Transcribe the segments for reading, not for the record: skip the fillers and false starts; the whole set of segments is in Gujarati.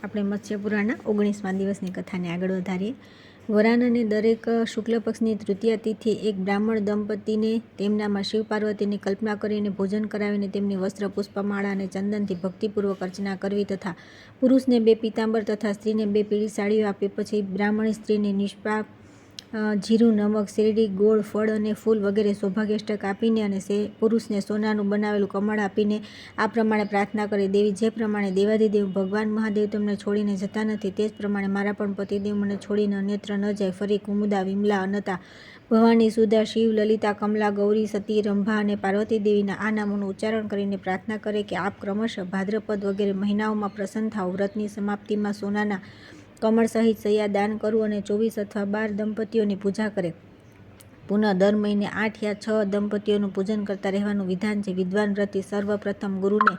આપણે મત્સ્ય પુરાણના 19મા દિવસની કથાને આગળ વધારીએ. વરાન અને દરેક શુક્લ પક્ષની તૃતીયા તિથિએ એક બ્રાહ્મણ દંપતીને તેમનામાં શિવ પાર્વતીની કલ્પના કરીને ભોજન કરાવીને તેમની વસ્ત્ર, પુષ્પમાળા અને ચંદનથી ભક્તિપૂર્વક અર્ચના કરવી તથા પુરુષને 2 પીતાંબર તથા સ્ત્રીને 2 પીળી સાડીઓ આપી પછી બ્રાહ્મણી સ્ત્રીને નિષ્પાપ જીરું, નમક, શેરડી, ગોળ, ફળ અને ફૂલ વગેરે સૌભાગ્યાષ્ટક આપીને અને પુરુષને સોનાનું બનાવેલું કમળ આપીને આ પ્રમાણે પ્રાર્થના કરી, દેવી, જે પ્રમાણે દેવાધિદેવ ભગવાન મહાદેવ તમને છોડીને જતા નથી તે જ પ્રમાણે મારા પણ પતિદેવ મને છોડીને અન્યત્ર ન જાય. ફરી કુમુદા, વિમલા, અનતા, ભવાની, સુધા, શિવ, લલિતા, કમલા, ગૌરી, સતી, રંભા અને પાર્વતી દેવીના આ નામોનું ઉચ્ચારણ કરીને પ્રાર્થના કરે કે આપ ક્રમશઃ ભાદ્રપદ વગેરે મહિનાઓમાં પ્રસન્ન થાઓ. વ્રતની સમાપ્તિમાં સોનાના કમળ સહિત શૈયા દાન કરવું અને 24 અથવા 12 દંપતીઓની પૂજા કરે. પુનઃ દર મહિને 8 યા 6 દંપતીઓનું પૂજન કરતા રહેવાનું વિધાન છે. વિદ્વાન વ્રતી સર્વપ્રથમ ગુરુને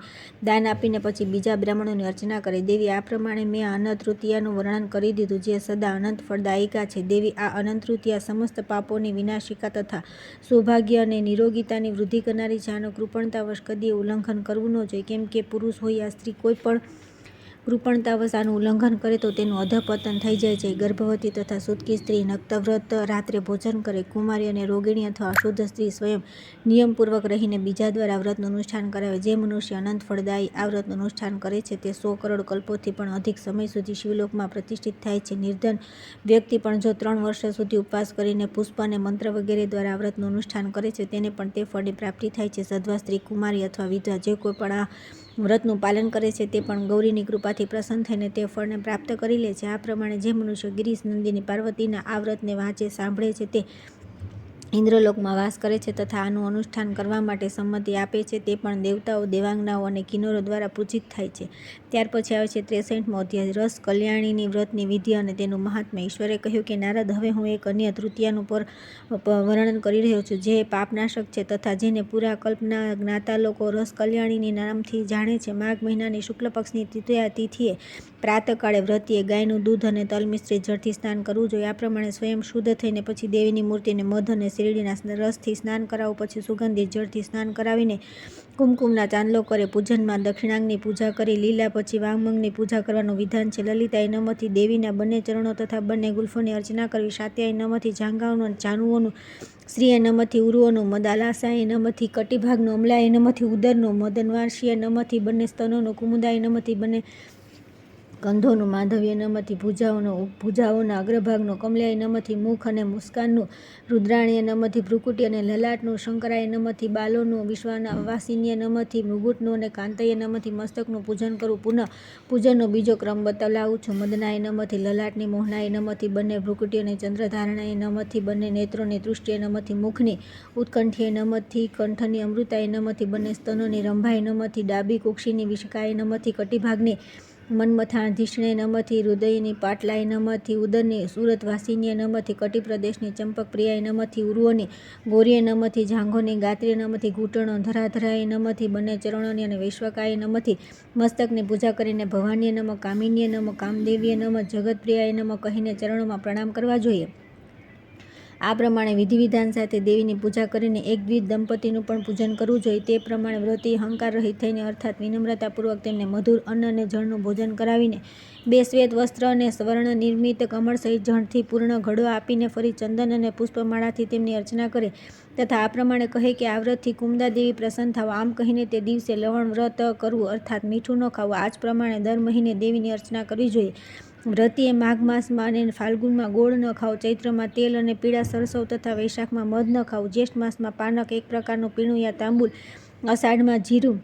દાન આપીને પછી બીજા બ્રાહ્મણોની અર્ચના કરે. દેવી, આ પ્રમાણે મેં અનંત તૃતીયાનું વર્ણન કરી દીધું જે સદા અનંત ફળદાયિકા છે. દેવી, આ અનંત તૃતીયા સમસ્ત પાપોની વિનાશિકા તથા સૌભાગ્ય અને નિરોગીતાની વૃદ્ધિ કરનારી છે. આનું કૃપણતાવશ કદીય ઉલ્લંઘન કરવું ન જોઈએ, કેમ કે પુરુષ હોય યા સ્ત્રી કોઈ પણ કૃપણતાવશ આનું ઉલ્લંઘન કરે તો તેનું અધઃપતન થઈ જાય છે. ગર્ભવતી તથા સૂતકી સ્ત્રી નક્તવ્રત રાત્રે ભોજન કરે. કુમારી અને રોગિણી અથવા અશુદ્ધ સ્ત્રી સ્વયં નિયમપૂર્વક રહીને બીજા દ્વારા આ વ્રતનું અનુષ્ઠાન કરાવે. જે મનુષ્ય અનંત ફળદાયી આ વ્રતનું અનુષ્ઠાન કરે છે તે 100 કરોડ કલ્પોથી પણ અધિક સમય સુધી શિવલોકમાં પ્રતિષ્ઠિત થાય છે. નિર્ધન વ્યક્તિ પણ જો 3 વર્ષ સુધી ઉપવાસ કરીને પુષ્પ અને મંત્ર વગેરે દ્વારા આ વ્રતનું અનુષ્ઠાન કરે છે તેને પણ તે ફળની પ્રાપ્તિ થાય છે. સધવા સ્ત્રી, કુમારી અથવા વિધવા જે કોઈ પણ આ વ્રતનું પાલન કરે છે તે પણ ગૌરીની કૃપાથી પ્રસન્ન થઈને તે ફળને પ્રાપ્ત કરી લે છે. આ પ્રમાણે જે મનુષ્ય ગિરીશ નંદિની પાર્વતીના આ વ્રતને વાંચે, સાંભળે છે તે ઇન્દ્રલોકમાં વાસ કરે છે તથા આનું અનુષ્ઠાન કરવા માટે સંમતિ આપે છે તે પણ દેવતાઓ, દેવાંગનાઓ અને કિન્નરો દ્વારા પૂજિત થાય છે. ત્યાર પછી આવે છે 63મો અધ્યાય, રસ કલ્યાણીની વ્રતની વિધિ અને તેનું મહાત્મ્ય. ઈશ્વરે કહ્યું કે નારદ, હવે હું એક અન્ય તૃતીયાનું વર્ણન કરી રહ્યો છું જે પાપનાશક છે તથા જેને પૂરા કલ્પના જ્ઞાતા લોકો રસ કલ્યાણીની નામથી જાણે છે. માઘ મહિનાની શુક્લ પક્ષની તૃતીયા તિથિએ પ્રાતઃકાળે વ્રતીએ ગાયનું દૂધ અને તલ મિશ્રિત જળથી સ્નાન કરવું જોઈએ. આ પ્રમાણે સ્વયં શુદ્ધ થઈને પછી દેવીની મૂર્તિને મધ અને શેરડીના રસથી સ્નાન કરાવવું. પછી સુગંધિત જળથી સ્નાન કરાવીને કુમકુમના ચાંદલો કરે. પૂજનમાં દક્ષિણાંગની પૂજા કરી લીલા પછી વામંગની પૂજા કરવાનું વિધાન છે. લલિતાએ નમથી દેવીના બંને ચરણો તથા બંને ગુલ્ફોની અર્ચના કરવી. શાત્યાએ નમથી જાંઘાઓનું જાનુઓનું, શ્રીએ નમથી ઉરુઓનું, મદાલાસાએ નમથી કટિભાગનું, અમલાએ નમથી ઉદરનું, મદનવાર્ષીએ નમથી બંને સ્તનોનું, કુમુદાએ નમથી બંને કંધોનું, માધવીએ નમથી ભુજાઓના અગ્રભાગનું, કમલાએ નમથી મુખ અને મુસ્કાનનું, રુદ્રાણીએ નમથી ભ્રુકુટી અને લલાટનું, શંકરાએ નમથી બાલોનું, વિશ્વાવાસિનીએ નમથી મુગુટનું અને કાંતયે નમથી મસ્તકનું પૂજન કરવું. પુનઃ પૂજનનો બીજો ક્રમ બતલાવું છું. મદનાએ નમથી લલાટની, મોહનાએ નમથી બંને ભ્રુકુટી અને ચંદ્રધારણાએ નમથી બંને નેત્રોની, તૃષ્ટિએ નમથી મુખની, ઉત્કંઠીએ નમથી કંઠની, અમૃતાએ નમથી બંને સ્તનોની, રંભાએ નમથી ડાબી કુક્ષીની, વિશિકાએ નમથી કટિભાગની, મન્મથાધીશને નમથી હૃદયની, પાટલાએ નમથી ઉદરની, સુરતવાસિનીએ નમથી કટિપ્રદેશની, ચંપકપ્રિયાએ નમથી ઉરુઓની, ગૌરીએ નમથી જાંઘોની, ગાત્રીએ નમથી ઘૂંટણો, ધરાધરાએ નમથી બંને ચરણોની અને વૈશ્વકાએ નમથી મસ્તકની પૂજા કરીને ભવાનીએ નમઃ, કામિનીએ નમઃ, કામદેવીએ નમઃ, જગતપ્રિયાએ નમઃ કહીને ચરણોમાં પ્રણામ કરવા જોઈએ. આ પ્રમાણે વિધિવિધાન સાથે દેવીની પૂજા કરીને એકદ્વિત દંપતીનું પણ પૂજન કરવું જોઈએ. તે પ્રમાણે વ્રતી અહંકાર રહિત થઈને અર્થાત વિનમ્રતાપૂર્વક તેમને મધુર અન્ન અને જળનું ભોજન કરાવીને 2 શ્વેત વસ્ત્ર અને સ્વર્ણ નિર્મિત કમળ સહિત જળથી પૂર્ણ ઘડો આપીને ફરી ચંદન અને પુષ્પમાળાથી તેમની અર્ચના કરે તથા આ પ્રમાણે કહે કે આ વ્રતથી કુમુદા દેવી પ્રસન્ન થાવ. આમ કહીને તે દિવસે લવણ વ્રત કરવું અર્થાત મીઠું ન ખાવું. આ જ પ્રમાણે દર મહિને દેવીની અર્ચના કરવી જોઈએ. વ્રતીએ માઘ માસમાં અને ફાલ્ગુનમાં ગોળ ન ખાવો, ચૈત્રમાં તેલ અને પીળા સરસવ તથા વૈશાખમાં મધ ન ખાવું, જ્યેષ્ઠ માસમાં પાનક એક પ્રકારનું પીણું યા તાંબુલ, અષાઢમાં જીરું,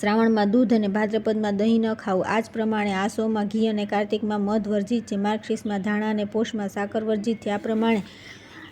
શ્રાવણમાં દૂધ અને ભાદ્રપદમાં દહીં ન ખાવું. આ જ પ્રમાણે આસોમાં ઘી અને કાર્તિકમાં મધ વર્જિત છે. માર્ગશીર્ષમાં ધાણા અને પોષમાં સાકર વર્જિત છે. આ પ્રમાણે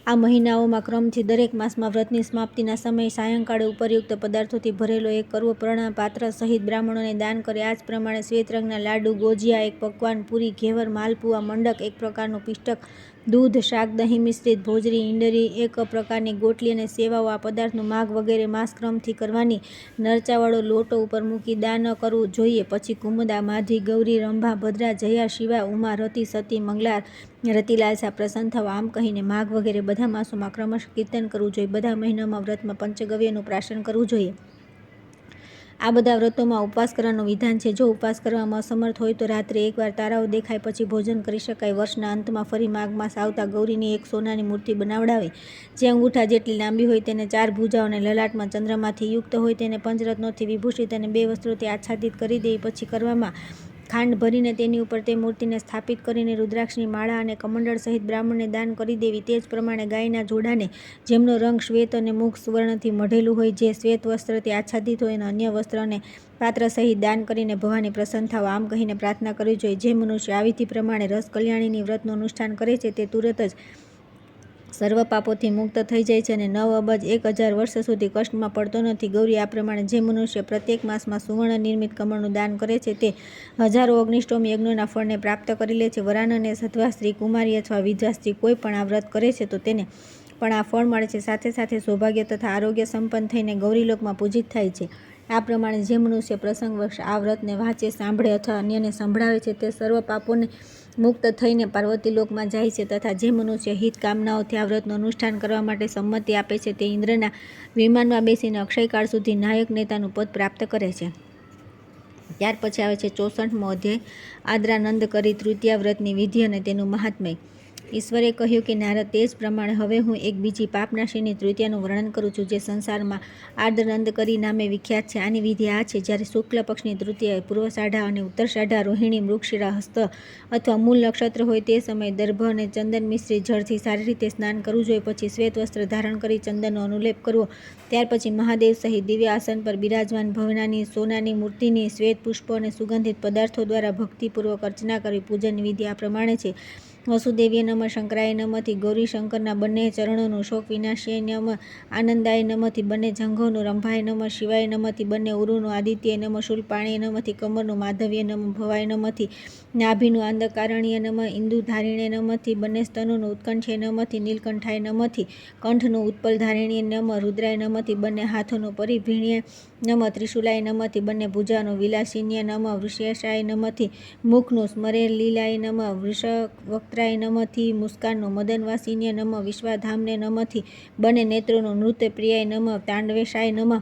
આ મહિનાઓમાં ક્રમથી દરેક માસમાં વ્રતની સમાપ્તિના સમયે સાયંકાળે ઉપરયુક્ત પદાર્થોથી ભરેલો એક કરવો પ્રણા પાત્ર સહિત બ્રાહ્મણોને દાન કરે. આ જ પ્રમાણે શ્વેત રંગના લાડુ, ગોજિયા એક પકવાન, પૂરી, ઘેવર, માલપુઆ, મંડક એક પ્રકારનું પિષ્ટક, દૂધ, શાક, દહીં મિશ્રિત ભોજરી, ઈંડરી એક પ્રકારની ગોટલી અને સેવાઓ આ પદાર્થનું માઘ વગેરે માસ ક્રમથી કરવાની. નરચાવાળો લોટો ઉપર મૂકી દાન કરવું જોઈએ. પછી કુમુદા, માધવી, ગૌરી, રંભા, ભદ્રા, જયા, શિવા, ઉમા, રતિ, સતી, મંગલા, રતિલાલસા પ્રસન્ન થાવ. આમ કહીને માઘ વગેરે બધા માસોમાં ક્રમશઃ કીર્તન કરવું જોઈએ. બધા મહિનામાં વ્રતમાં પંચગવ્યનું પ્રાશન કરવું જોઈએ. આ બધા વ્રતોમાં ઉપવાસ કરવાનું વિધાન છે. જો ઉપવાસ કરવામાં અસમર્થ હોય તો રાત્રે એકવાર તારાઓ દેખાય પછી ભોજન કરી શકાય. વર્ષના અંતમાં ફરી માઘ માસ આવતા ગૌરીની એક સોનાની મૂર્તિ બનાવડાવી, જે અંગૂઠા જેટલી લાંબી હોય, તેને 4 ભુજાઓ અને લલાટમાં ચંદ્રમાંથી યુક્ત હોય, તેને પંચરત્નોથી વિભૂષિત અને 2 વસ્ત્રોથી આચ્છાદિત કરી દેવી. પછી કરવામાં ખાંડ ભરીને તેની ઉપર તે મૂર્તિને સ્થાપિત કરીને રુદ્રાક્ષની માળા અને કમંડળ સહિત બ્રાહ્મણને દાન કરી દેવી. તે જ પ્રમાણે ગાયના જોડાને, જેમનો રંગ શ્વેત અને મુખ સુવર્ણથી મઢેલું હોય, જે શ્વેત વસ્ત્રથી આચ્છાદિત હોય, અને અન્ય વસ્ત્ર અને પાત્ર સહિત દાન કરીને ભવાની પ્રસન્ન થાવ, આમ કહીને પ્રાર્થના કરવી જોઈએ. જે મનુષ્ય આ વિધિ પ્રમાણે રસ કલ્યાણીની વ્રતનું અનુષ્ઠાન કરે છે, તે તુરત જ સર્વ પાપોથી મુક્ત થઈ જાય છે અને 9 અબજ 1000 વર્ષ સુધી કષ્ટમાં પડતો નથી. ગૌરી આ પ્રમાણે જે મનુષ્ય પ્રત્યેક માસમાં સુવર્ણ નિર્મિત કમળનું દાન કરે છે, તે હજારો અગ્નિષ્ટોમ યજ્ઞોના ફળને પ્રાપ્ત કરી લે છે. વરાન અને સધવા સ્ત્રી, કુમારી અથવા વિધવા સ્ત્રી કોઈ પણ આ વ્રત કરે છે તો તેને પણ આ ફળ મળે છે. સાથે સાથે સૌભાગ્ય તથા આરોગ્ય સંપન્ન થઈને ગૌરીલોકમાં પૂજિત થાય છે. આ પ્રમાણે જે મનુષ્ય પ્રસંગવશ આ વ્રતને વાંચે, સાંભળે અથવા અન્યને સંભળાવે છે, તે સર્વ પાપોને મુક્ત થઈને પાર્વતી લોકમાં જાય છે. તથા જે મનુષ્ય હિત કામનાઓથી આ વ્રતનું અનુષ્ઠાન કરવા માટે સંમતિ આપે છે, તે ઇન્દ્રના વિમાનમાં બેસીને અક્ષયકાળ સુધી નાયક નેતાનું પદ પ્રાપ્ત કરે છે. ત્યાર પછી આવે છે 64મો અધ્યાય, આદ્રાનંદ કરી તૃતીયા વ્રતની વિધિ અને તેનું મહાત્મ્ય. ઈશ્વરે કહ્યું કે નારદ, તે જ પ્રમાણે હવે હું એક બીજી પાપનાશીની તૃતીયાનું વર્ણન કરું છું, જે સંસારમાં આર્દ્રનંદકરી નામે વિખ્યાત છે. આની વિધિ આ છે: જ્યારે શુક્લ પક્ષની તૃતીયાએ પૂર્વસાઢા અને ઉત્તરસાઢા રોહિણી, મૃગશિરા, હસ્ત અથવા મૂળ નક્ષત્ર હોય તે સમયે દર્ભ અને ચંદન મિશ્રિત જળથી સારી રીતે સ્નાન કરવું જોઈએ. પછી શ્વેત વસ્ત્ર ધારણ કરી ચંદનનો અનુલેપ કરવો. ત્યાર પછી મહાદેવ સહિત દિવ્ય આસન પર બિરાજમાન ભવનાની સોનાની મૂર્તિની શ્વેત પુષ્પો અને સુગંધિત પદાર્થો દ્વારા ભક્તિપૂર્વક અર્ચના કરવી. પૂજનની વિધિ આ પ્રમાણે છે: વસુદેવ્ય નમઃ, શંકરાય નમઃથી ગૌરી શંકરના બંને ચરણોનું, શોક વિનાશાય નમઃ આનંદાય નમઃથી બંને જંઘોનું, રંભાય નમઃ શિવાય નમઃથી બંને ઉરુનું, આદિત્ય નમઃ શૂલપાણ્ય નમઃથી કમરનું, માધવ્ય નમઃ ભવાય નમઃથી નાભિનું, અંધકારણ્ય નમઃ ઇન્દુધારિણે નમઃથી બંને સ્તનોનું, ઉત્કંઠ્ય નમઃથી નીલકંઠાય નમઃથી કંઠનું, ઉત્પલધારિણ્ય નમઃ રુદ્રાય નમઃથી બંને હાથોનું, પરિભીણ્ય નમઃ ત્રિશુલાય નમઃથી બંને ભુજાનું, વિલાસિન્ય નમઃ વૃષેશાય નમઃથી મુખનું, સ્મરેલીલાય નમઃ વૃષવક્ત્રાય નમઃથી મુસ્કાનનું, મદનવાસિન્ય નમઃ વિશ્વાધામને નમઃથી બંને નેત્રોનું, નૃત્યપ્રિયાય નમઃ તાંડવેશાય નમઃ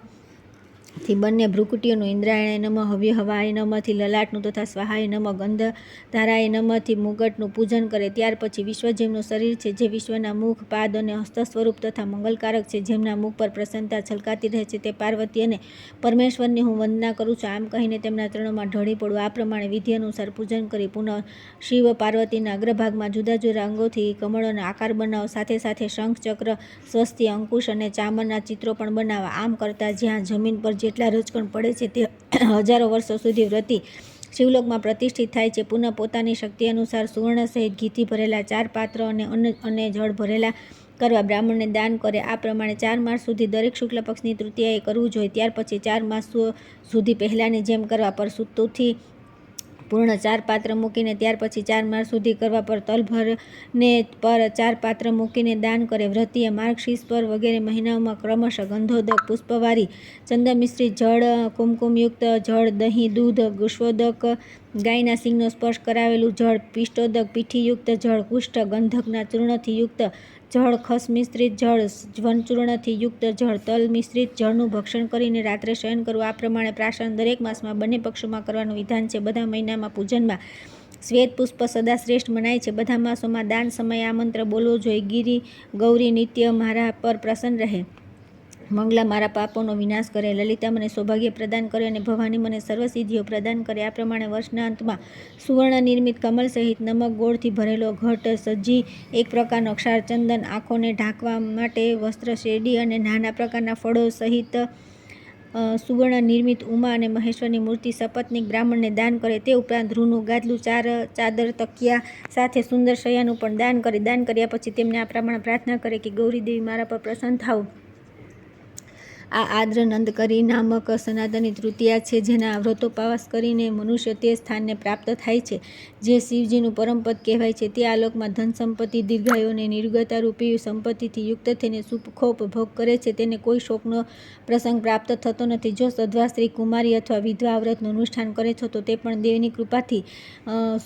થી બંને ભ્રુકુટીઓનું, ઇન્દ્રાયણાય નમઃ હવ્યહવાય નમઃથી લલાટનું તથા સ્વાહાય નમઃ ગંધધારાય નમઃથી મુગટનું પૂજન કરે. ત્યાર પછી વિશ્વ જેમનું શરીર છે, જે વિશ્વના મુખ, પાદ અને હસ્ત સ્વરૂપ તથા મંગલકારક છે, જેમના મુખ પર પ્રસન્નતા છલકાતી રહે છે, તે પાર્વતી અને પરમેશ્વરની હું વંદના કરું છું. આમ કહીને તેમના ચરણોમાં ઢળી પડવું. આ પ્રમાણે વિધિ અનુસાર પૂજન કરી પુનઃ શિવ પાર્વતીના અગ્રભાગમાં જુદા જુદા અંગોથી કમળોનો આકાર બનાવો. સાથે સાથે શંખ, ચક્ર, સ્વસ્તિ, અંકુશ અને ચામરના ચિત્રો પણ બનાવવા. આમ કરતાં જ્યાં જમીન પર જેટલા રજકણ પડે છે, તે હજારો વર્ષો સુધી વ્રતી શિવલોકમાં પ્રતિષ્ઠિત થાય છે. પુનઃ પોતાની શક્તિ અનુસાર સુવર્ણ સહિત ઘીથી ભરેલા 4 પાત્ર અને જળ ભરેલા કરવા, બ્રાહ્મણને દાન કરે. આ પ્રમાણે 4 માસ સુધી દરેક શુક્લ પક્ષની તૃતીયાએ કરવું જોઈએ. ત્યાર પછી 4 માસ સુધી પહેલાંની જેમ કરવા પર સુતુથી પૂર્ણ 4 પાત્ર મૂકીને, ત્યાર પછી 4 માસ સુધી કરવા પર તલભરને પર 4 પાત્ર મૂકીને દાન કરે. વ્રતીએ માર્ગશીર્ષ પર વગેરે મહિનાઓમાં ક્રમશઃ ગંધોદક, પુષ્પવારી, ચંદનમિશ્રિત જળ, કુમકુમયુક્ત જળ, દહીં, દૂધ, ગુષ્વોદક, ગાયના સિંગનો સ્પર્શ કરાવેલું જળ, પિષ્ટોદક, પીઠીયુક્ત જળ, કુષ્ઠ ગંધકના ચૂર્ણથી યુક્ત જળ, ખસ મિશ્રિત જળ, વનચૂર્ણથી યુક્ત જળ, તલ મિશ્રિત જળનું ભક્ષણ કરીને રાત્રે શયન કરવું. આ પ્રમાણે પ્રાશન દરેક માસમાં બંને પક્ષોમાં કરવાનું વિધાન છે. બધા મહિનામાં પૂજનમાં શ્વેત પુષ્પ સદા શ્રેષ્ઠ મનાય છે. બધા માસોમાં દાન સમયે આ મંત્ર બોલવો જોઈએ: ગિરિ ગૌરી નિત્ય મારા પર પ્રસન્ન રહે, મંગલા મારા પાપોનો વિનાશ કરે, લલિતા મને સૌભાગ્ય પ્રદાન કરે અને ભવાની મને સર્વસિદ્ધિઓ પ્રદાન કરે. આ પ્રમાણે વર્ષના અંતમાં સુવર્ણ નિર્મિત કમલ સહિત નમક ગોળથી ભરેલો ઘટ સજી, એક પ્રકારનો ક્ષાર ચંદન, આંખોને ઢાંકવા માટે વસ્ત્ર, શેરડી અને નાના પ્રકારના ફળો સહિત સુવર્ણ નિર્મિત ઉમા અને મહેશ્વરની મૂર્તિ સપત્નીક બ્રાહ્મણને દાન કરે. તે ઉપરાંત રૂનું ગાદલું, 4 ચાદર, તકિયા સાથે સુંદર શય્યાનું પણ દાન કરે. દાન કર્યા પછી તેમને આ પ્રમાણે પ્રાર્થના કરે કે ગૌરી દેવી મારા પર પ્રસન્ન થાવ. આ આદ્રનંદકરી નામક સનાતની તૃતીયા છે, જેના વ્રતોપવાસ કરીને મનુષ્ય તે સ્થાનને પ્રાપ્ત થાય છે જે શિવજીનું પરમપદ કહેવાય છે. તે આલોકમાં ધન સંપત્તિ, દીર્ઘાયુ અને નિર્ગતા રૂપી સંપત્તિથી યુક્ત થઈને સુખો ભોગ કરે છે. તેને કોઈ શોકનો પ્રસંગ પ્રાપ્ત થતો નથી. જો સધવા સ્ત્રી, કુમારી અથવા વિધવા આ વ્રતનું અનુષ્ઠાન કરે છે, તો તે પણ દેવની કૃપાથી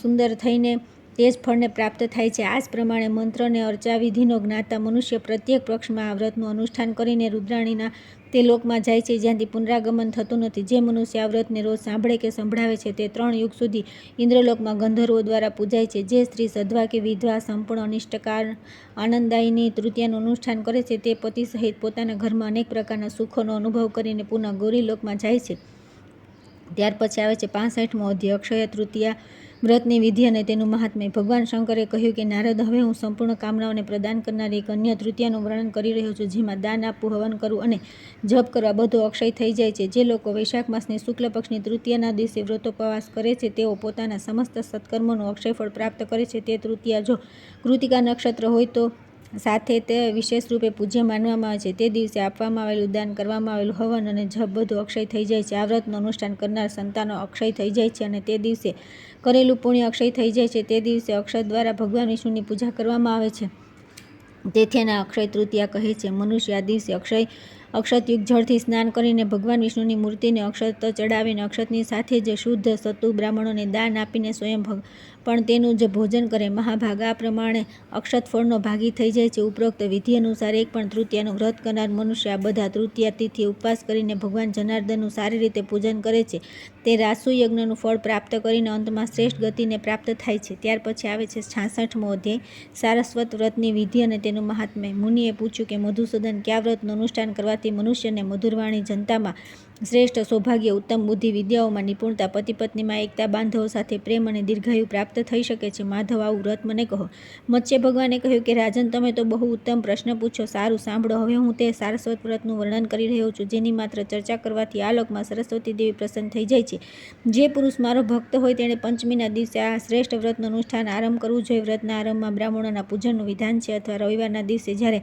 સુંદર થઈને તે જ ફળને પ્રાપ્ત થાય છે. આ જ પ્રમાણે મંત્ર અને અર્ચા વિધિનો જ્ઞાતા મનુષ્ય પ્રત્યેક પક્ષમાં આ વ્રતનું અનુષ્ઠાન કરીને રુદ્રાણીના તે લોકમાં જાય છે જ્યાંથી પુનરાગમન થતું નથી. જે મનુષ્ય આ વ્રતને રોજ સાંભળે કે સંભળાવે છે તે 3 યુગ સુધી ઇન્દ્રલોકમાં ગંધર્વો દ્વારા પૂજાય છે. જે સ્ત્રી સધવા કે વિધવા સંપૂર્ણ અનિષ્ટકાર આનંદદાયીની તૃતીયાનું અનુષ્ઠાન કરે છે તે પતિ સહિત પોતાના ઘરમાં અનેક પ્રકારના સુખોનો અનુભવ કરીને પુનઃ ગૌરીલોકમાં જાય છે. ત્યાર પછી આવે છે 65મો અધ્યાય અક્ષય તૃતીયા વ્રતની વિધિ અને તેનું મહાત્મ્ય. ભગવાન શંકરે કહ્યું કે નારદ, હવે હું સંપૂર્ણ કામનાઓને પ્રદાન કરનારી એક અન્ય તૃતીયાનું વર્ણન કરી રહ્યો છું, જેમાં દાન આપવું, હવન કરવું અને જપ કરવા બધો અક્ષય થઈ જાય છે. જે લોકો વૈશાખ માસની શુક્લ પક્ષની તૃતીયાના દિવસે વ્રતોપવાસ કરે છે તેઓ પોતાના સમસ્ત સત્કર્મોનું અક્ષયફળ પ્રાપ્ત કરે છે. તે તૃતીયા જો કૃતિકા નક્ષત્ર હોય તો સાથે તે વિશેષ રૂપે પૂજ્ય માનવામાં આવે છે. તે દિવસે આપવામાં આવેલું દાન, કરવામાં આવેલું હવન અને જપ બધું અક્ષય થઈ જાય છે. આ વ્રતનું અનુષ્ઠાન કરનાર સંતાનો અક્ષય થઈ જાય છે અને તે દિવસે કરેલું પુણ્ય અક્ષય થઈ જાય છે. તે દિવસે અક્ષત દ્વારા ભગવાન વિષ્ણુની પૂજા કરવામાં આવે છે. તેથી એના અક્ષય તૃતીયા કહે છે. મનુષ્ય આ દિવસે અક્ષતયુક્ત જળથી સ્નાન કરીને ભગવાન વિષ્ણુની મૂર્તિને અક્ષત ચડાવીને અક્ષતની સાથે જ શુદ્ધ સતુ બ્રાહ્મણોને દાન આપીને સ્વયં પણ તેનું જ ભોજન કરે. મહાભાગ આ પ્રમાણે અક્ષત ફળનો ભાગી થઈ જાય છે. ઉપરોક્ત વિધિ અનુસાર એક પણ તૃતીયાનું વ્રત કરનાર મનુષ્ય આ બધા તૃતીયા તિથિ ઉપવાસ કરીને ભગવાન જનાર્દનનું સારી રીતે પૂજન કરે છે. તે રાજસુ યજ્ઞનું ફળ પ્રાપ્ત કરીને અંતમાં શ્રેષ્ઠ ગતિને પ્રાપ્ત થાય છે. ત્યાર પછી આવે છે 66મો અધ્યાય સારસ્વત વ્રતની વિધિ અને તેનું મહાત્મ્ય. મુનિએ પૂછ્યું કે મધુસૂદન, કયા વ્રતનું અનુષ્ઠાન કરવાથી મનુષ્યને મધુરવાણી, જનતામાં શ્રેષ્ઠ સૌભાગ્ય, ઉત્તમ બુદ્ધિ, વિદ્યાઓમાં નિપુણતા, પતિ પત્નીમાં એકતા, બાંધવો સાથે પ્રેમ અને દીર્ઘાયુ પ્રાપ્ત થઈ શકે છે? માધવ, આવું વ્રત મને કહો. મત્સ્ય ભગવાને કહ્યું કે રાજન, તમે તો બહુ ઉત્તમ પ્રશ્ન પૂછ્યો. સારું, સાંભળો. હવે હું તે સારસ્વત વ્રતનું વર્ણન કરી રહ્યો છું, જેની માત્ર ચર્ચા કરવાથી આ લોકમાં સરસ્વતી દેવી પ્રસન્ન થઈ જાય છે. જે પુરુષ મારો ભક્ત હોય તેણે પંચમીના દિવસે આ શ્રેષ્ઠ વ્રતનું અનુષ્ઠાન આરંભ કરવું જોઈએ. વ્રતના આરંભમાં બ્રાહ્મણોના પૂજનનું વિધાન છે. અથવા રવિવારના દિવસે જ્યારે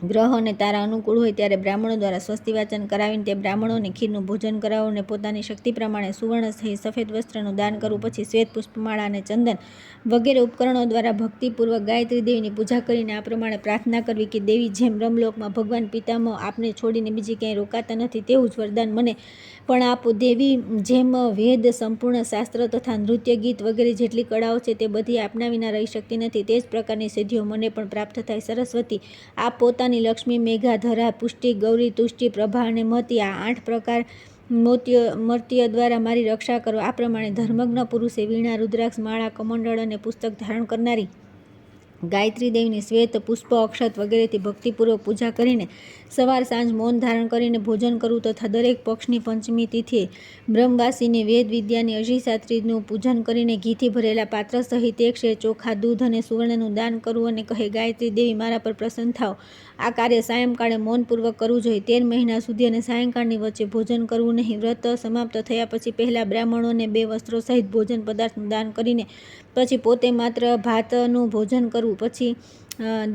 ગ્રહ અને તારા અનુકૂળ હોય ત્યારે બ્રાહ્મણો દ્વારા સ્વસ્તિ વાચન કરાવીને તે બ્રાહ્મણોને ખીરનું ભોજન કરાવવું અને પોતાની શક્તિ પ્રમાણે સુવર્ણ સહિત સફેદ વસ્ત્રનું દાન કરવું. પછી શ્વેત પુષ્પમાળા અને ચંદન વગેરે ઉપકરણો દ્વારા ભક્તિપૂર્વક ગાયત્રી દેવીની પૂજા કરીને આ પ્રમાણે પ્રાર્થના કરવી કે દેવી, જેમ બ્રહ્મલોકમાં ભગવાન પિતામહ આપને છોડીને બીજી ક્યાંય રોકાતા નથી, તેવું જ વરદાન મને પણ આપો. દેવી, જેમ વેદ, સંપૂર્ણ શાસ્ત્ર તથા નૃત્ય, ગીત વગેરે જેટલી કળાઓ છે તે બધી આપના વિના રહી શકતી નથી, તે જ પ્રકારની સિદ્ધિઓ મને પણ પ્રાપ્ત થાય. સરસ્વતી, આપ પોતાની લક્ષ્મી, મેઘા, ધરા, પુષ્ટિ, ગૌરી, તુષ્ટિ, પ્રભા અને મતિ આ 8 પ્રકાર મર્ત્ય દ્વારા મારી રક્ષા કરો. આ પ્રમાણે ધર્મજ્ઞ પુરુષે વીણા, રુદ્રાક્ષ માળા, કમંડળ અને પુસ્તક ધારણ કરનારી ગાયત્રી દેવીની શ્વેત પુષ્પ, અક્ષત વગેરેથી ભક્તિપૂર્વક પૂજા કરીને સવાર સાંજ મૌન ધારણ કરીને ભોજન કરવું તથા દરેક પક્ષની પંચમી તિથિએ બ્રહ્મવાસીની વેદ વિદ્યાની અધિષ્ઠાત્રીનું પૂજન કરીને ઘીથી ભરેલા પાત્ર સહિત 1 શેર ચોખા, દૂધ અને સુવર્ણનું દાન કરવું અને કહે, ગાયત્રી દેવી, મારા પર પ્રસન્ન થાઓ. આ કાર્ય સાયંકાળે મૌનપૂર્વક કરવું જોઈએ. 13 મહિના સુધી અને સાયંકાળની વચ્ચે ભોજન કરવું નહીં. વ્રત સમાપ્ત થયા પછી પહેલા બ્રાહ્મણોને 2 વસ્ત્રો સહિત ભોજન પદાર્થનું દાન કરીને પછી પોતે માત્ર ભાતનું ભોજન કરવું. પછી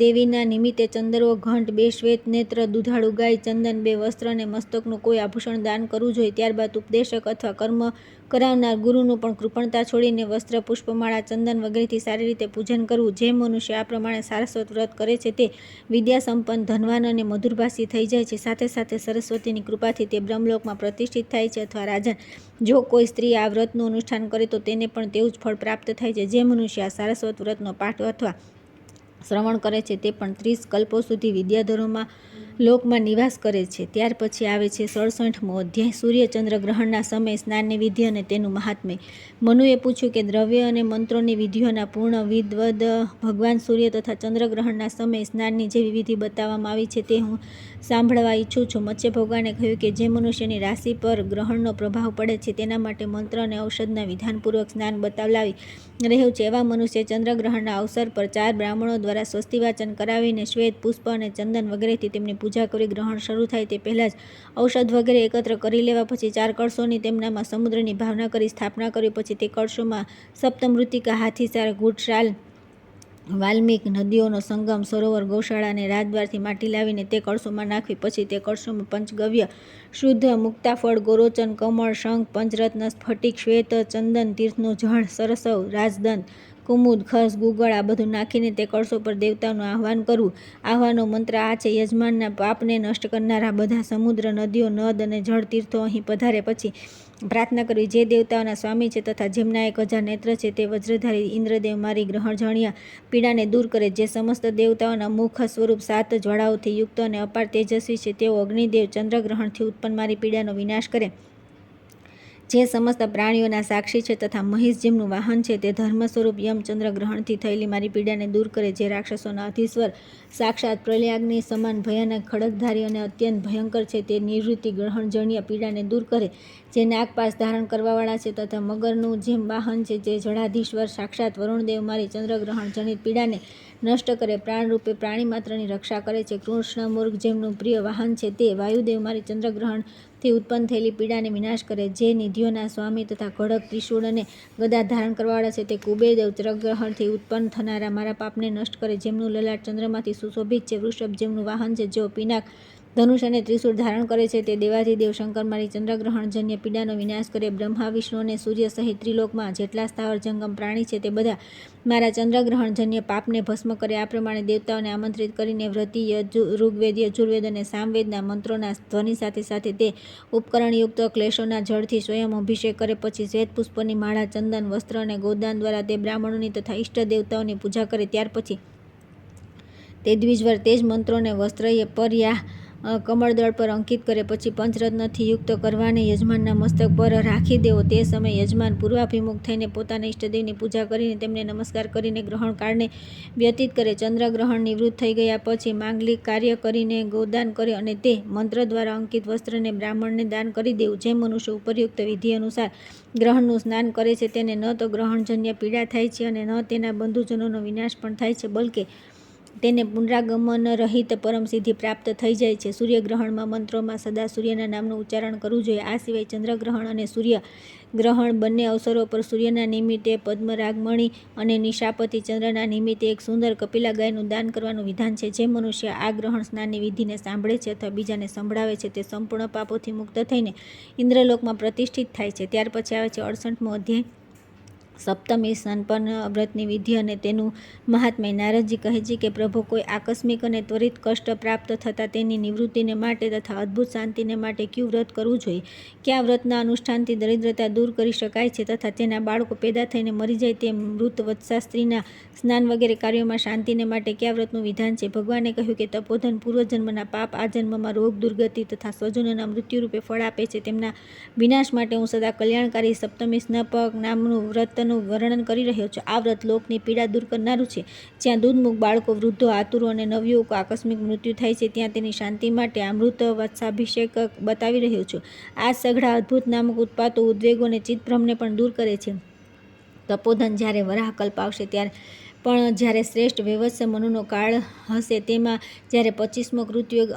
દેવીના નિમિત્તે ચંદરવો, ઘંટ, 2 શ્વેત નેત્ર, દુધાળુ ગાય, ચંદન, 2 વસ્ત્ર અને મસ્તકનું કોઈ આભૂષણ દાન કરવું જોઈએ. ત્યારબાદ ઉપદેશક અથવા કર્મ કરાવનાર ગુરુનું પણ કૃપણતા છોડીને વસ્ત્ર, પુષ્પમાળા, ચંદન વગેરેથી સારી રીતે પૂજન કરવું. જે મનુષ્ય આ પ્રમાણે સારસ્વત વ્રત કરે છે તે વિદ્યાસંપન્ન, ધનવાન અને મધુરભાષી થઈ જાય છે. સાથે સાથે સરસ્વતીની કૃપાથી તે બ્રહ્મલોકમાં પ્રતિષ્ઠિત થાય છે. અથવા રાજન, જો કોઈ સ્ત્રી આ વ્રતનું અનુષ્ઠાન કરે તો તેને પણ તેવું જ ફળ પ્રાપ્ત થાય છે. જે મનુષ્ય આ સારસ્વત વ્રતનો પાઠ અથવા શ્રવણ કરે છે તે પણ 30 કલ્પો સુધી વિદ્યાધરોમાં લોકમાં નિવાસ કરે છે. ત્યાર પછી આવે છે 67મો અધ્યાય સૂર્ય ચંદ્ર ગ્રહણના સમયે સ્નાનની વિધિ અને તેનું મહાત્મ્ય. મનુએ પૂછ્યું કે દ્રવ્ય અને મંત્રોની વિધિઓના પૂર્ણ વિદવદ ભગવાન સૂર્ય તથા ચંદ્રગ્રહણના સમયે સ્નાનની જેવી વિધિ બતાવવામાં આવી છે તે હું સાંભળવા ઈચ્છું છું. મત્સ્ય ભગવાને કહ્યું કે જે મનુષ્યની રાશિ પર ગ્રહણનો પ્રભાવ પડે છે તેના માટે મંત્ર અને ઔષધના વિધાનપૂર્વક સ્નાન બતાવલાવી રહ્યું છે. એવા મનુષ્ય ચંદ્રગ્રહણના અવસર પર 4 બ્રાહ્મણો દ્વારા સ્વસ્તિ વાચન કરાવીને શ્વેત પુષ્પ અને ચંદન વગેરેથી તેમની પૂજા કરી ગ્રહણ શરૂ થાય તે પહેલાં જ ઔષધ વગેરે એકત્ર કરી લેવા. પછી 4 કળશોની તેમનામાં સમુદ્રની ભાવના કરી સ્થાપના કરવી. પછી તે કળશોમાં સપ્તમૃત્તિકા, હાથીસાર, ઘૂંટશાલ, વાલ્મીક, નદીઓનો સંગમ, સરોવર, ગૌશાળા અને રાજદ્વારથી માટી લાવીને તે કળશોમાં નાખવી. પછી તે કળશોમાં પંચગવ્ય, શુદ્ધ મુક્તાફળ, ગોરોચન, કમળ, શંખ, પંચરત્ન, સ્ફટિક, શ્વેત, ચંદન, તીર્થનું જળ, સરસવ, રાજદંત, કુમુદ, ખસ, ગુગળ આ બધું નાખીને તે કળશો પર દેવતાઓનું આહ્વાન કરવું. આહ્વાનનો મંત્ર આ છે: યજમાનના પાપને નષ્ટ કરનારા બધા સમુદ્ર, નદીઓ, નદ અને જળ તીર્થો અહીં પધારે. પછી પ્રાર્થના કરવી: જે દેવતાઓના સ્વામી છે તથા જેમના 1000 નેત્ર છે તે વજ્રધારી ઇન્દ્રદેવ મારી ગ્રહણજન્ય પીડાને દૂર કરે. જે સમસ્ત દેવતાઓના મુખ સ્વરૂપ 7 જ્વાળાઓથી યુક્ત અને અપાર તેજસ્વી છે, તેઓ અગ્નિદેવ ચંદ્રગ્રહણથી ઉત્પન્ન મારી પીડાનો વિનાશ કરે. જે સમસ્ત પ્રાણીઓના સાક્ષી છે તથા મહિષ જેમનું વાહન છે, તે ધર્મ સ્વરૂપ યમ ચંદ્રગ્રહણથી થયેલી મારી પીડાને દૂર કરે. જે રાક્ષસોના અધીશ્વર સાક્ષાત પ્રલયાગ્નિ સમાન ભયાનક ખડગધારી અને અત્યંત ભયંકર છે, તે નિવૃત્તિ ગ્રહણજન્ય પીડાને દૂર કરે. જે નાગપાશ ધારણ કરવાવાળા છે તથા મગરનું જેમ વાહન છે, જે જળાધીશ્વર સાક્ષાત વરુણદેવ મારી ચંદ્રગ્રહણ જનિત પીડાને નષ્ટ કરે. પ્રાણરૂપે પ્રાણી માત્રની રક્ષા કરે છે. કૃષ્ણમૃગ જેમનું પ્રિય વાહન છે, તે વાયુદેવ મારી ચંદ્રગ્રહણથી ઉત્પન્ન થયેલી પીડાને વિનાશ કરે. જે નિધિઓના સ્વામી તથા ખડગ, ત્રિશૂળ અને ગદા ધારણ કરવાવાળા છે, તે કુબેરદેવ ચંદ્રગ્રહણથી ઉત્પન્ન થનારા મારા પાપને નષ્ટ કરે. જેમનું લલાટ ચંદ્રમાંથી સુશોભિત છે, વૃષભ જેમનું વાહન છે, જેઓ પિનાક, ધનુષ અને ત્રિશૂળ ધારણ કરે છે, તે દેવાધિદેવ શંકર મારી ચંદ્રગ્રહણજન્ય પીડાનો વિનાશ કરે. બ્રહ્મા, વિષ્ણુ અને સૂર્ય સહિત ત્રિલોકમાં જેટલા સ્થાવર જંગમ પ્રાણી છે, તે બધા મારા ચંદ્રગ્રહણજન્ય પાપને ભસ્મ કરે. આ પ્રમાણે દેવતાઓને આમંત્રિત કરીને વ્રતિ, ઋગ્વેદ, યજુર્વેદ અને સામવેદના મંત્રોના ધ્વનિ સાથે સાથે તે ઉપકરણયુક્ત ક્લેશોના જળથી સ્વયં અભિષેક કરે. પછી શ્વેત પુષ્પની માળા, ચંદન, વસ્ત્ર અને ગોદાન દ્વારા તે બ્રાહ્મણોની તથા ઇષ્ટ દેવતાઓની પૂજા કરે. ત્યાર પછી તે દ્વિજવર તેજ મંત્રોને વસ્ત્ર પર યા કમળદળ પર અંકિત કરે. પછી પંચરત્નથી યુક્ત કરવાને યજમાનના મસ્તક પર રાખી દેવો. તે સમયે યજમાન પૂર્વાભિમુખ થઈને પોતાના ઇષ્ટદેવની પૂજા કરીને તેમને નમસ્કાર કરીને ગ્રહણકાળને વ્યતીત કરે. ચંદ્રગ્રહણ નિવૃત્ત થઈ ગયા પછી માંગલિક કાર્ય કરીને ગોદાન કરે અને તે મંત્ર દ્વારા અંકિત વસ્ત્રને બ્રાહ્મણને દાન કરી દેવું. જે મનુષ્ય ઉપરયુક્ત વિધિ અનુસાર ગ્રહણનું સ્નાન કરે છે, તેને ન તો ગ્રહણજન્ય પીડા થાય છે અને ન તેના બંધુજનોનો વિનાશ પણ થાય છે, બલકે તેને પુનરાગમન રહિત પરમ સિદ્ધિ પ્રાપ્ત થઈ જાય છે. સૂર્યગ્રહણમાં મંત્રોમાં સદા સૂર્યના નામનું ઉચ્ચારણ કરવું જોઈએ. આ સિવાય ચંદ્રગ્રહણ અને સૂર્યગ્રહણ બંને અવસરો પર સૂર્યના નિમિત્તે પદ્મરાગમણી અને નિશાપતિ ચંદ્રના નિમિત્તે એક સુંદર કપિલા ગાયનું દાન કરવાનું વિધાન છે. જે મનુષ્ય આ ગ્રહણ સ્નાનની વિધિને સાંભળે છે અથવા બીજાને સંભળાવે છે, તે સંપૂર્ણ પાપોથી મુક્ત થઈને ઇન્દ્રલોકમાં પ્રતિષ્ઠિત થાય છે. ત્યાર પછી આવે છે 68મો અધ્યાય, સપ્તમી સંપન્ન વ્રતની વિધિ અને તેનું મહાત્મ્ય. નારદજી કહે છે કે પ્રભુ, કોઈ આકસ્મિક અને ત્વરિત કષ્ટ પ્રાપ્ત થતાં તેની નિવૃત્તિને માટે તથા અદ્ભુત શાંતિને માટે કયું વ્રત કરવું જોઈએ? કયા વ્રતના અનુષ્ઠાનથી દરિદ્રતા દૂર કરી શકાય છે તથા તેના બાળકો પેદા થઈને મરી જાય તે મૃત વત્સા સ્ત્રીના સ્નાન વગેરે કાર્યોમાં શાંતિને માટે કયા વ્રતનું વિધાન છે? ભગવાને કહ્યું કે તપોધન પૂર્વજન્મના પાપ આ જન્મમાં રોગ, દુર્ગતિ તથા સ્વજનોના મૃત્યુરૂપે ફળ આપે છે. તેમના વિનાશ માટે હું સદા કલ્યાણકારી સપ્તમી સ્નપક નામનું વ્રતનું વર્ણન કરી રહ્યો છું. આ વ્રત લોકની પીડા દૂર કરનારું છે. જ્યાં દૂધમુખ બાળકો, વૃદ્ધો, આતુરો અને નવયુવકો આકસ્મિક મૃત્યુ થાય છે, ત્યાં તેની શાંતિ માટે આ મૃત વત્સાભિષેક બતાવી રહ્યો છું. આ સઘળા અદ્ભુત નામક ઉત્પાતો ઉદ્વેગો અને ચિત્તભ્રમને પણ દૂર કરે છે. તપોધન જ્યારે વરાહકલ્પ આવશે ત્યારે પણ જ્યારે શ્રેષ્ઠ વૈવસ્ય મનુનો કાળ હશે, તેમાં જ્યારે 25મો કૃતયુગ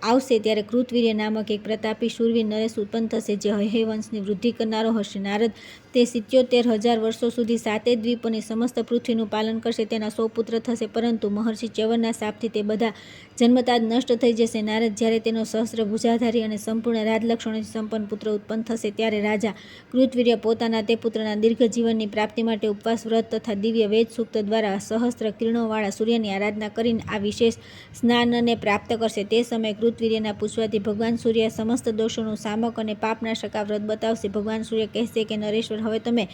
આવશે, ત્યારે કૃતવીર્ય નામક એક પ્રતાપી શૂરવીર નરેશ ઉત્પન્ન થશે, જે હૈહય વંશની વૃદ્ધિ કરનારો હશે. નારદ તે 77,000 વર્ષો સુધી 7 દ્વીપોની સમસ્ત પૃથ્વીનું પાલન કરશે. તેના 100 પુત્ર થશે, પરંતુ મહર્ષિ ચ્યવનના શાપથી તે બધા જન્મતા જ નષ્ટ થઈ જશે. નારદ જ્યારે તેનો સહસ્ર ભુજાધારી અને સંપૂર્ણ રાજલક્ષણોથી સંપન્ન પુત્ર ઉત્પન્ન થશે, ત્યારે રાજા કૃતવીર્ય પોતાના તે પુત્રના દીર્ઘ જીવનની પ્રાપ્તિ માટે ઉપવાસ વ્રત તથા દિવ્ય વેદ સૂક્ત દ્વારા સહસ્ત્ર કિરણોવાળા સૂર્યની આરાધના કરીને આ વિશેષ સ્નાનને પ્રાપ્ત કરશે. તે સમયે કૃતવીર્યના પૂછવાથી ભગવાન સૂર્ય સમસ્ત દોષોનું શામક અને પાપનાશક આ વ્રત બતાવશે. ભગવાન સૂર્ય કહેશે કે નરેશ્વર, હવે તમે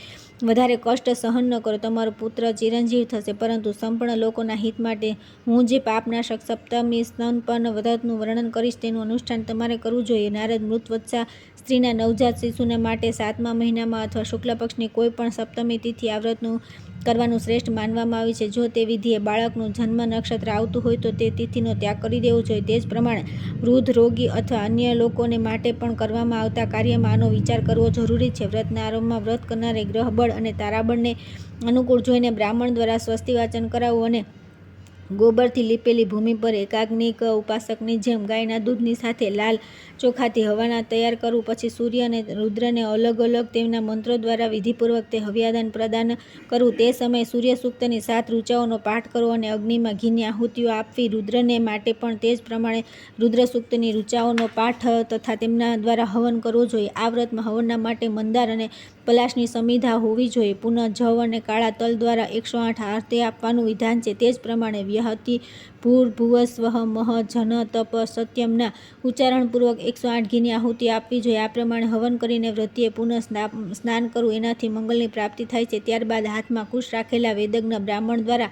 વધારે કષ્ટ સહન ન કરો. તમારો પુત્ર ચિરંજીવ થશે, પરંતુ સંપૂર્ણ લોકોના હિત માટે હું જે પાપનાશક સપ્તમી સ્તનપન વ્રતનું વર્ણન કરીશ, તેનું અનુષ્ઠાન તમારે કરવું જોઈએ. નારદ મૃતવત્સા સ્ત્રીના નવજાત શિશુના માટે 7મા મહિનામાં અથવા શુક્લ પક્ષની કોઈ પણ સપ્તમી તિથિ આ વ્રતનું કરવાનું શ્રેષ્ઠ માનવામાં આવ્યું છે. જો તે વિધિએ બાળકનું જન્મ નક્ષત્ર આવતું હોય તો તે તિથિનો ત્યાગ કરી દેવો જોઈએ. તે જ પ્રમાણે વૃદ્ધ, રોગી અથવા અન્ય લોકોને માટે પણ કરવામાં આવતા કાર્યમાં આનો વિચાર કરવો જરૂરી છે. વ્રતના આરંભમાં વ્રત કરનારે ગ્રહ બળ અને તારાબળને અનુકૂળ જોઈને બ્રાહ્મણ દ્વારા સ્વસ્તિ વાચન કરાવવું અને ગોબરથી લીપેલી ભૂમિ પર એકાગ્નિક ઉપાસકની જેમ ગાયના દૂધની સાથે લાલ ચોખાથી હવાના તૈયાર કરવું. પછી સૂર્ય અને રુદ્રને અલગ અલગ તેમના મંત્રો દ્વારા વિધિપૂર્વક તે હવ્યાદાન પ્રદાન કરવું. તે સમયે સૂર્ય સૂક્તની 7 ઋચાઓનો પાઠ કરવો અને અગ્નિમાં ઘીની આહુતિઓ આપવી. રુદ્રને માટે પણ તે જ પ્રમાણે રુદ્ર સૂક્તની ઋચાઓનો પાઠ તથા તેમના દ્વારા હવન કરવો જોઈએ. આ વ્રતમાં હવનના માટે મંદાર અને પલાશની સમિધા હોવી જોઈએ. પુનઃ જવ અને કાળા તલ દ્વારા 108 આરતી આપવાનું વિધાન છે. તે જ પ્રમાણે વ્યહતિ ભૂર્ભુવઃ સ્વઃ મહ જન તપ સત્યમના ઉચ્ચારણપૂર્વક 108 ઘીની આહુતિ આપવી જોઈએ. આ પ્રમાણે હવન કરીને વ્રતિએ પુનઃ સ્નાન કરવું. એનાથી મંગલની પ્રાપ્તિ થાય છે. ત્યારબાદ હાથમાં કુશ રાખેલા વેદજ્ઞ બ્રાહ્મણ દ્વારા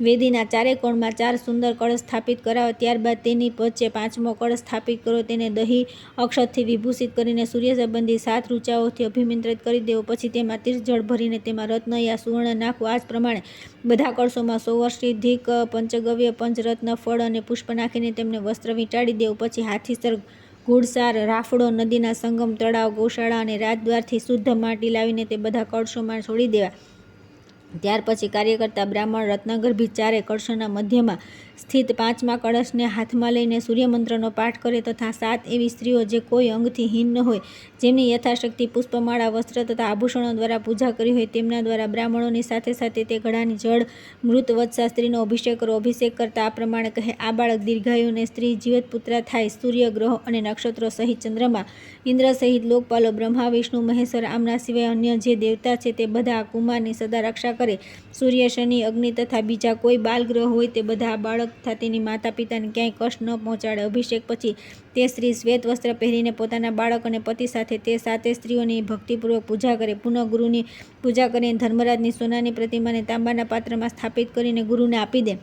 વેદીના ચારે કોણમાં 4 સુંદર કળશ સ્થાપિત કરાવો. ત્યારબાદ તેની વચ્ચે 5મો કળશ સ્થાપિત કરો. તેને દહીં અક્ષતથી વિભૂષિત કરીને સૂર્ય સંબંધી 7 ઋચાઓથી અભિમંત્રિત કરી દેવો. પછી તેમાં તીર્થજળ ભરીને તેમાં રત્ન યા સુવર્ણ નાખવું. આ જ પ્રમાણે બધા કળશોમાં 100 વર્ષથી અધિક પંચગવ્ય, પંચરત્ન, ફળ અને પુષ્પ નાખીને તેમને વસ્ત્ર વીંટાળી દેવું. પછી હાથીસર, ઘુડસાર, રાફડો, નદીના સંગમ, તળાવ, ગૌશાળા અને રાજદ્વારથી શુદ્ધ માટી લાવીને તે બધા કળશોમાં છોડી દેવા. ત્યાર પછી કાર્ય કરતા બ્રાહ્મણ રત્નગર્ભિત ચારે કળશોના મધ્યમાં સ્થિત 5મા કળશને હાથમાં લઈને સૂર્યમંત્રનો પાઠ કરે તથા 7 એવી સ્ત્રીઓ જે કોઈ અંગથી હીન ન હોય, જેમની યથાશક્તિ પુષ્પમાળા, વસ્ત્ર તથા આભૂષણો દ્વારા પૂજા કરી હોય, તેમના દ્વારા બ્રાહ્મણોની સાથે સાથે તે ઘડાની જળ મૃત વત્સા સ્ત્રીનો અભિષેક કરો. અભિષેક કરતા આ પ્રમાણે કહે: આ બાળક દીર્ઘાયુ અને સ્ત્રી જીવતપુત્રા થાય. સૂર્ય, ગ્રહો અને નક્ષત્રો સહિત ચંદ્રમા, ઇન્દ્ર સહિત લોકપાલો, બ્રહ્મા, વિષ્ણુ, મહેશ્વર, આમના સિવાય અન્ય જે દેવતા છે તે બધા આ કુમારની સદા રક્ષા કરે. સૂર્ય, શનિ, અગ્નિ તથા બીજા કોઈ બાલગ્રહ હોય તે બધા આ બાળક તથા તેની માતા પિતાને ક્યાંય કષ્ટ ન પહોંચાડે. અભિષેક પછી તે સ્ત્રી શ્વેત વસ્ત્ર પહેરીને પોતાના બાળક અને પતિ સાથે તે 7 સ્ત્રીઓની ભક્તિપૂર્વક પૂજા કરે. પુનઃ ગુરુની પૂજા કરીને ધર્મરાજની સોનાની પ્રતિમાને તાંબાના પાત્રમાં સ્થાપિત કરીને ગુરુને આપી દે.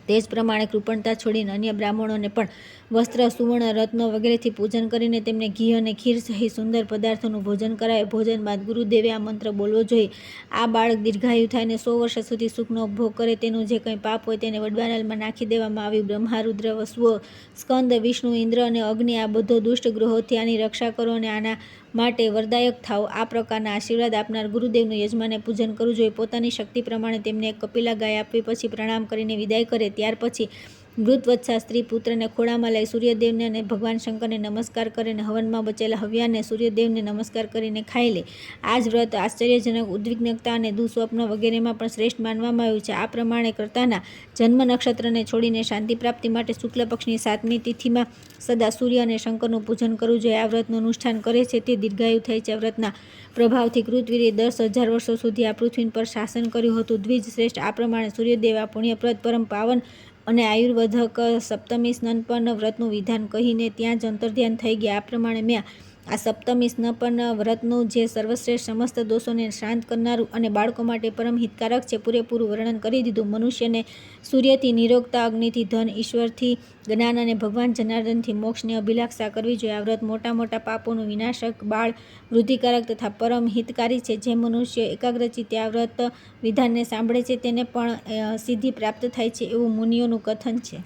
તે જ પ્રમાણે કૃપણતા છોડીને અન્ય બ્રાહ્મણોને પણ વસ્ત્ર, સુવર્ણ, રત્નો વગેરેથી પૂજન કરીને તેમને ઘી અને ખીર સહિત સુંદર પદાર્થોનું ભોજન કરાવે. ભોજન બાદ ગુરુદેવે આ મંત્ર બોલવો જોઈએ: આ બાળક દીર્ઘાયુ થાય અને 100 વર્ષ સુધી સુખનો ભોગ કરે. તેનું જે કંઈ પાપ હોય તેને વડવાનલમાં નાખી દેવામાં આવ્યું. બ્રહ્મા, રુદ્ર, વસુઓ, સ્કંદ, વિષ્ણુ, ઇન્દ્ર અને અગ્નિ, આ બધો દુષ્ટ ગ્રહોથી આની રક્ષા કરો અને આના માટે વરદાયક થાઓ. આ પ્રકારના આશીર્વાદ આપનાર ગુરુદેવનું યજમાને પૂજન કરવું જોઈએ. પોતાની શક્તિ પ્રમાણે તેમને એક કપિલા ગાય આપવી. પછી પ્રણામ કરીને વિદાય કરે. ત્યાર પછી મૃતવત્સા સ્ત્રી પુત્રને ખોળામાં લઈ સૂર્યદેવને અને ભગવાન શંકરને નમસ્કાર કરે અને હવનમાં બચેલા હવ્યાને સૂર્યદેવને નમસ્કાર કરીને ખાઈ લે. આ જ વ્રત આશ્ચર્યજનક, ઉદ્વિગ્નતા અને દુઃસ્વપ્ન વગેરેમાં પણ શ્રેષ્ઠ માનવામાં આવ્યું છે. આ પ્રમાણે કરતાના જન્મ નક્ષત્રને છોડીને શાંતિ પ્રાપ્તિ માટે શુક્લ પક્ષની 7મી તિથિમાં સદા સૂર્ય અને શંકરનું પૂજન કરવું જોઈએ. આ વ્રતનું અનુષ્ઠાન કરે છે તે દીર્ઘાયુ થાય છે. આ વ્રતના પ્રભાવથી કૃતવીરે 10,000 વર્ષો સુધી આ પૃથ્વી પર શાસન કર્યું હતું. દ્વિજ શ્રેષ્ઠ, આ પ્રમાણે સૂર્યદેવ આ પુણ્યપ્રદ, પરમ પાવન અને આયુર્વર્ધક સપ્તમી સ્નપન વ્રતનું વિધાન કહીને ત્યાં જ અંતર્ધ્યાન થઈ ગયા. આ પ્રમાણે મેં આ સપ્તમી સ્નપન વ્રતનું જે સર્વશ્રેષ્ઠ, સમસ્ત દોષોને શાંત કરનારું અને બાળકો માટે પરમ હિતકારક છે, પૂરેપૂરું વર્ણન કરી દીધું. મનુષ્યને સૂર્યથી નિરોગતા, અગ્નિથી ધન, ઈશ્વરથી જ્ઞાન અને ભગવાન જનાર્દનથી મોક્ષની અભિલાષા કરવી જોઈએ. આ વ્રત મોટા મોટા પાપોનું વિનાશક, બાળ વૃદ્ધિકારક તથા પરમ હિતકારી છે. જે મનુષ્ય એકાગ્રચિત્તે આ વ્રત વિધાનને સાંભળે છે તેને પણ સિદ્ધિ પ્રાપ્ત થાય છે એવું મુનિઓનું કથન છે.